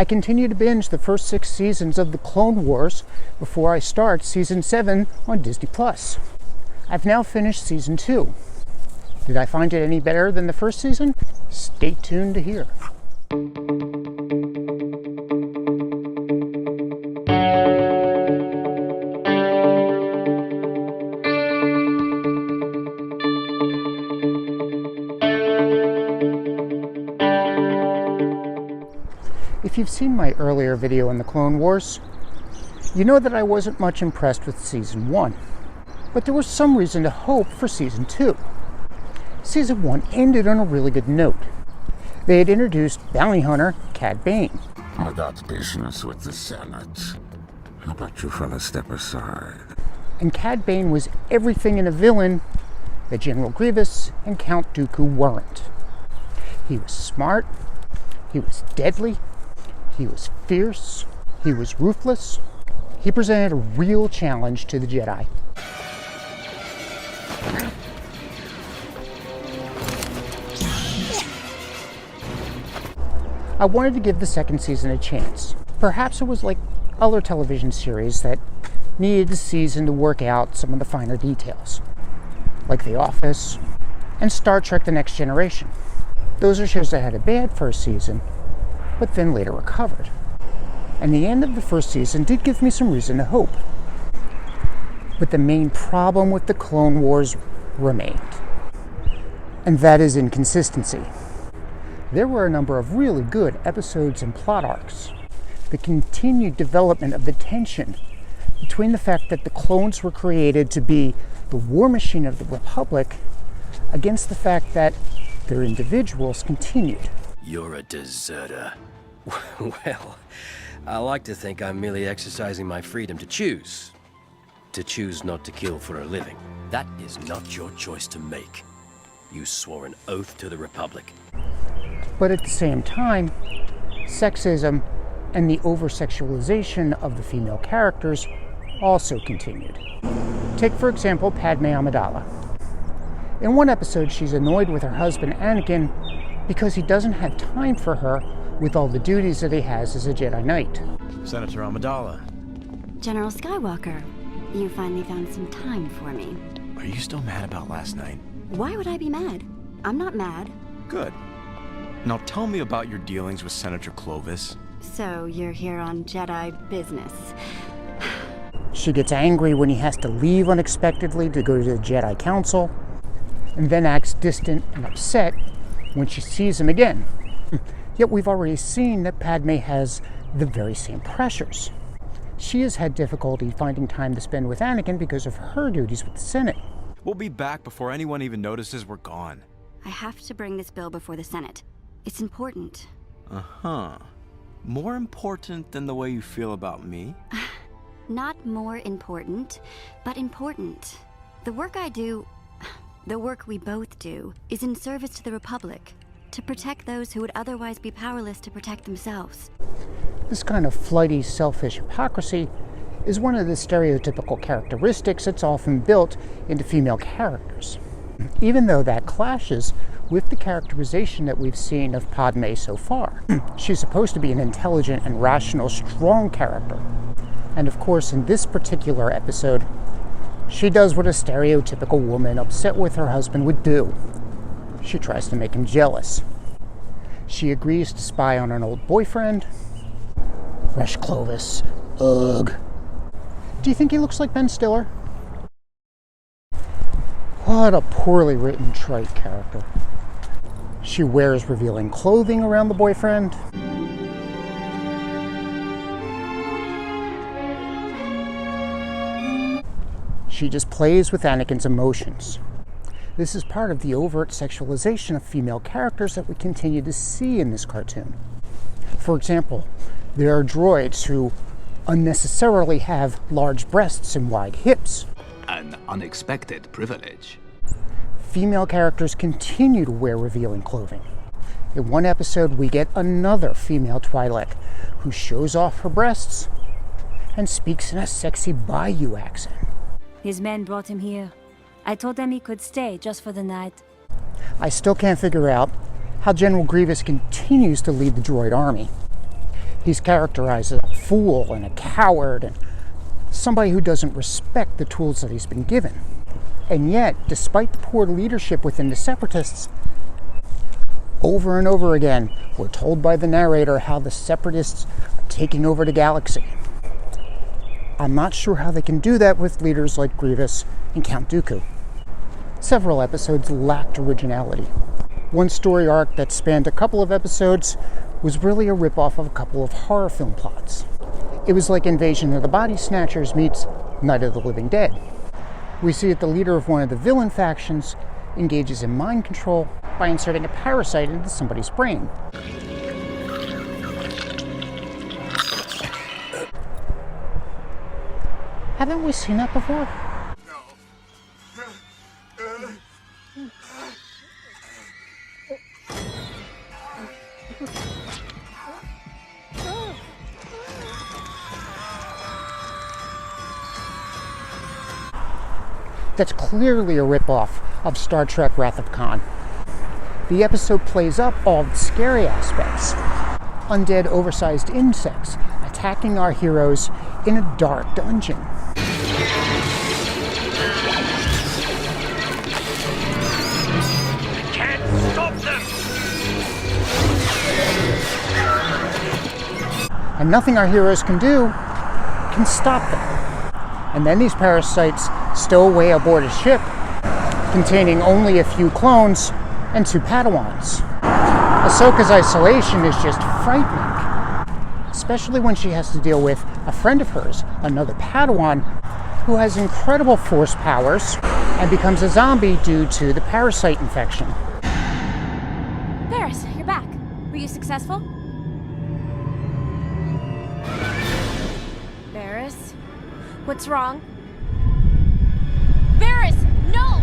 I continue to binge the first 6 seasons of The Clone Wars before I start Season 7 on Disney+. I've now finished Season 2. Did I find it any better than the first season? Stay tuned to hear. If you've seen my earlier video on the Clone Wars, you know that I wasn't much impressed with Season 1, but there was some reason to hope for Season 2. Season 1 ended on a really good note. They had introduced bounty hunter Cad Bane. I got business with the Senate. How about you fellas step aside? And Cad Bane was everything in a villain that General Grievous and Count Dooku weren't. He was smart, he was deadly, he was fierce, he was ruthless. He presented a real challenge to the Jedi. I wanted to give the second season a chance. Perhaps it was like other television series that needed a season to work out some of the finer details, like The Office and Star Trek The Next Generation. Those are shows that had a bad first season, but then later recovered. And the end of the first season did give me some reason to hope. But the main problem with the Clone Wars remained, and that is inconsistency. There were a number of really good episodes and plot arcs. The continued development of the tension between the fact that the clones were created to be the war machine of the Republic against the fact that their individuals continued. You're a deserter. Well, I like to think I'm merely exercising my freedom to choose. To choose not to kill for a living. That is not your choice to make. You swore an oath to the Republic. But at the same time, sexism and the over-sexualization of the female characters also continued. Take, for example, Padme Amidala. In one episode, she's annoyed with her husband Anakin because he doesn't have time for her with all the duties that he has as a Jedi Knight. Senator Amidala. General Skywalker, you finally found some time for me. Are you still mad about last night? Why would I be mad? I'm not mad. Good. Now tell me about your dealings with Senator Clovis. So you're here on Jedi business. She gets angry when he has to leave unexpectedly to go to the Jedi Council, and then acts distant and upset when she sees him again. Yet we've already seen that Padme has the very same pressures. She has had difficulty finding time to spend with Anakin because of her duties with the Senate. We'll be back before anyone even notices we're gone. I have to bring this bill before the Senate. It's important. Uh-huh. More important than the way you feel about me? Not more important, but important. The work I do, the work we both do, is in service to the Republic, to protect those who would otherwise be powerless to protect themselves. This kind of flighty, selfish hypocrisy is one of the stereotypical characteristics that's often built into female characters. Even though that clashes with the characterization that we've seen of Padme so far. She's supposed to be an intelligent and rational, strong character. And of course, in this particular episode, she does what a stereotypical woman upset with her husband would do. She tries to make him jealous. She agrees to spy on an old boyfriend. Fresh Clovis. Ugh. Do you think he looks like Ben Stiller? What a poorly written, trite character. She wears revealing clothing around the boyfriend. She just plays with Anakin's emotions. This is part of the overt sexualization of female characters that we continue to see in this cartoon. For example, there are droids who unnecessarily have large breasts and wide hips. An unexpected privilege. Female characters continue to wear revealing clothing. In one episode, we get another female Twi'lek who shows off her breasts and speaks in a sexy Bayou accent. His men brought him here. I told them he could stay just for the night. I still can't figure out how General Grievous continues to lead the droid army. He's characterized as a fool and a coward and somebody who doesn't respect the tools that he's been given. And yet, despite the poor leadership within the Separatists, over and over again, we're told by the narrator how the Separatists are taking over the galaxy. I'm not sure how they can do that with leaders like Grievous and Count Dooku. Several episodes lacked originality. One story arc that spanned a couple of episodes was really a ripoff of a couple of horror film plots. It was like Invasion of the Body Snatchers meets Night of the Living Dead. We see that the leader of one of the villain factions engages in mind control by inserting a parasite into somebody's brain. Haven't we seen that before? That's clearly a ripoff of Star Trek Wrath of Khan. The episode plays up all the scary aspects. Undead, oversized insects attacking our heroes in a dark dungeon. Can't stop them! And nothing our heroes can do can stop them. And then these parasites stow away aboard a ship containing only a few clones and 2 Padawans. Ahsoka's isolation is just frightening, especially when she has to deal with a friend of hers, another Padawan, who has incredible force powers and becomes a zombie due to the parasite infection. Varys, you're back. Were you successful? Varys? What's wrong? Varys, no!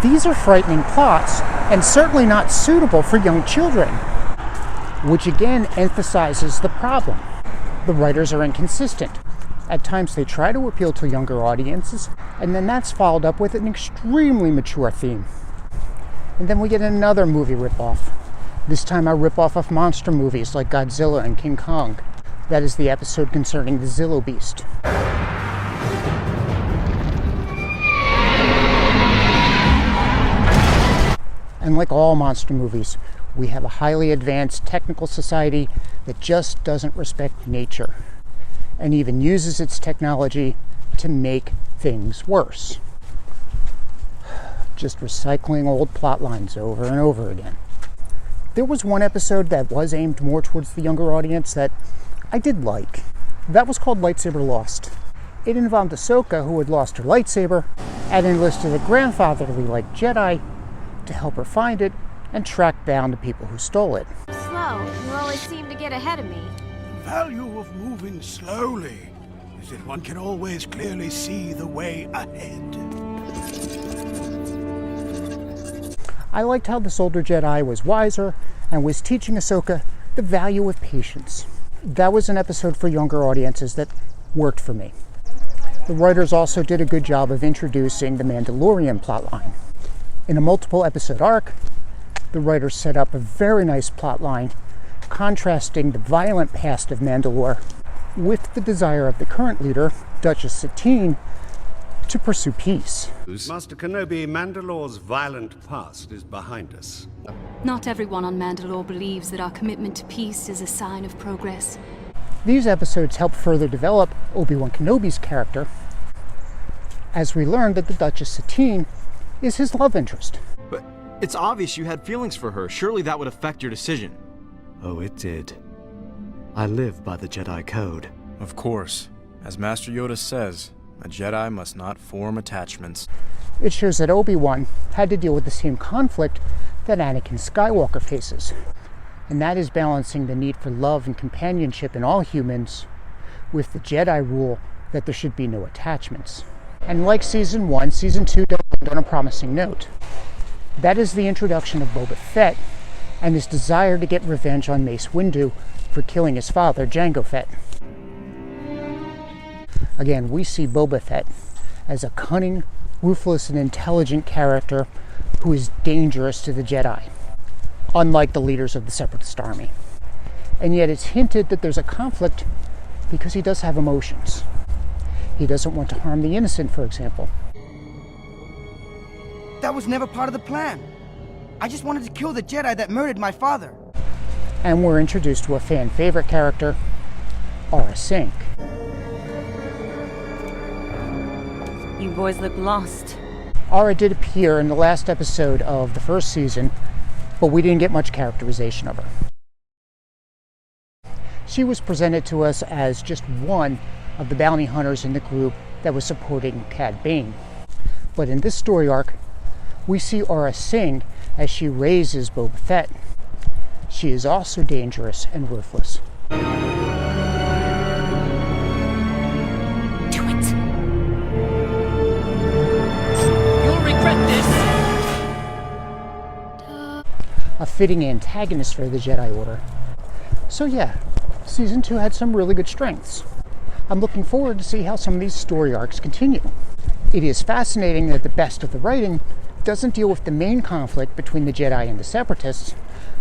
These are frightening plots, and certainly not suitable for young children, which again emphasizes the problem. The writers are inconsistent. At times they try to appeal to younger audiences, and then that's followed up with an extremely mature theme. And then we get another movie ripoff. This time a ripoff of monster movies like Godzilla and King Kong. That is the episode concerning the Zillo Beast. And like all monster movies, we have a highly advanced technical society that just doesn't respect nature and even uses its technology to make things worse. Just recycling old plot lines over and over again. There was one episode that was aimed more towards the younger audience that I did like. That was called Lightsaber Lost. It involved Ahsoka, who had lost her lightsaber, and enlisted a grandfatherly-like Jedi to help her find it and track down the people who stole it. Slow. You always seem to get ahead of me. The value of moving slowly is that one can always clearly see the way ahead. I liked how this older Jedi was wiser and was teaching Ahsoka the value of patience. That was an episode for younger audiences that worked for me. The writers also did a good job of introducing the Mandalorian plotline. In a multiple episode arc, the writers set up a very nice plotline contrasting the violent past of Mandalore with the desire of the current leader, Duchess Satine, to pursue peace. Master Kenobi, Mandalore's violent past is behind us. Not everyone on Mandalore believes that our commitment to peace is a sign of progress. These episodes help further develop Obi-Wan Kenobi's character, as we learn that the Duchess Satine is his love interest. But it's obvious you had feelings for her. Surely that would affect your decision. Oh, it did. I live by the Jedi Code. Of course. As Master Yoda says, a Jedi must not form attachments. It shows that Obi-Wan had to deal with the same conflict that Anakin Skywalker faces, and that is balancing the need for love and companionship in all humans with the Jedi rule that there should be no attachments. And like Season 1, Season 2 don't end on a promising note. That is the introduction of Boba Fett and his desire to get revenge on Mace Windu for killing his father, Jango Fett. Again, we see Boba Fett as a cunning, ruthless, and intelligent character who is dangerous to the Jedi. unlike the leaders of the Separatist army. And yet it's hinted that there's a conflict because he does have emotions. He doesn't want to harm the innocent, for example. That was never part of the plan. I just wanted to kill the Jedi that murdered my father. And we're introduced to a fan favorite character, Aura Singh. You boys look lost. Aura did appear in the last episode of the first season, but we didn't get much characterization of her. She was presented to us as just one of the bounty hunters in the group that was supporting Cad Bane. But in this story arc, we see Aura Singh as she raises Boba Fett. She is also dangerous and ruthless. Do it! You'll regret this! A fitting antagonist for the Jedi Order. So yeah, Season 2 had some really good strengths. I'm looking forward to see how some of these story arcs continue. It is fascinating that the best of the writing doesn't deal with the main conflict between the Jedi and the Separatists,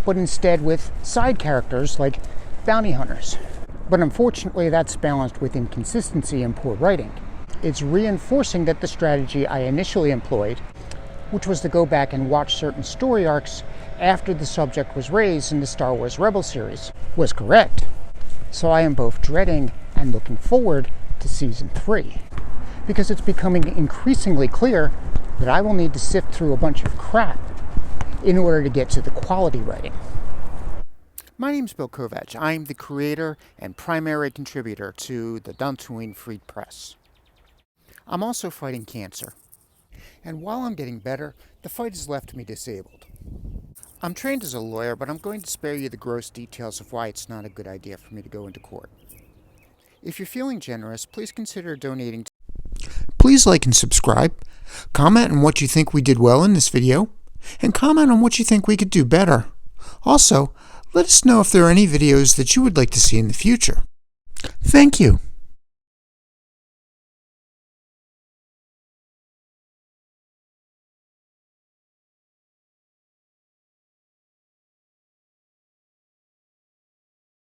but instead with side characters like bounty hunters. But unfortunately, that's balanced with inconsistency and poor writing. It's reinforcing that the strategy I initially employed, which was to go back and watch certain story arcs after the subject was raised in the Star Wars Rebels series, was correct. So I am both dreading and looking forward to Season 3, because it's becoming increasingly clear that I will need to sift through a bunch of crap in order to get to the quality writing. My name's Bill Kovach. I'm the creator and primary contributor to the dantooinefreepress. I'm also fighting cancer, and while I'm getting better, the fight has left me disabled. I'm trained as a lawyer, but I'm going to spare you the gross details of why it's not a good idea for me to go into court. If you're feeling generous, please consider donating. Please like and subscribe, comment on what you think we did well in this video, and comment on what you think we could do better. Also, let us know if there are any videos that you would like to see in the future. Thank you.